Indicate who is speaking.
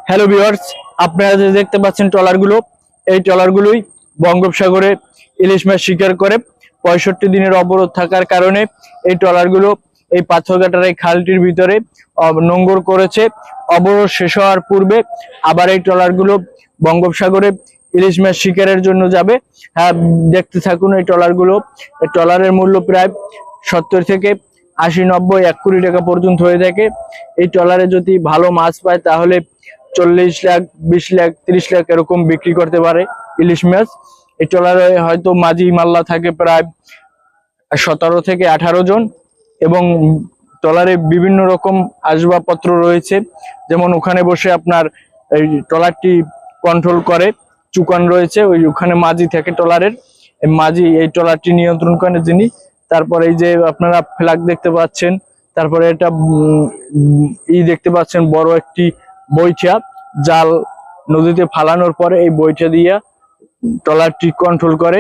Speaker 1: Hello viewers, আপনারা যে দেখতে পাচ্ছেন ট্রলারগুলো, এই ট্রলারগুলোই বঙ্গোপসাগরে ইলিশ মাছ শিকার করে। 65 দিনের অবরোধ থাকার কারণে এই ট্রলারগুলো এই পাথরঘাটার এই খালটির ভিতরে নোঙর করেছে। অবরোধ শেষ হওয়ার পূর্বে আবার এই ট্রলারগুলো বঙ্গোপসাগরে ইলিশ মাছ শিকারের জন্য যাবে। হ্যাঁ, দেখতে থাকুন এই ট্রলারগুলো। এই ট্রলারের মূল্য প্রায় 70 থেকে 80, 90, 1 কোটি টাকা পর্যন্ত হয়ে থাকে। এই ট্রলারে যদি ভালো মাছ পায় তাহলে 40 লাখ, 20 লাখ, 30 লাখ এরকম বিক্রি করতে পারে ইলিশ মাছ। এই ট্রলারে হয়তো মাঝি মাল্লা থাকে প্রায় 17 থেকে 18 জন, এবং ট্রলারে বিভিন্ন রকম আসবাবপত্র রয়েছে। যেমন ওখানে বসে আপনার এই ট্রলারটি কন্ট্রোল করে, চুকান রয়েছে, ওখানে মাঝি থাকে ট্রলারের। মাঝি এই ট্রলারটি নিয়ন্ত্রণ করেন যিনি। তারপরে এই যে আপনারা ফ্ল্যাগ দেখতে পাচ্ছেন, তারপরে এটা দেখতে পাচ্ছেন বড় একটি বৈঠা, জাল নদীতে ফালানোর পরে এই বৈঠা দিয়ে ট্রলারটি কন্ট্রোল করে।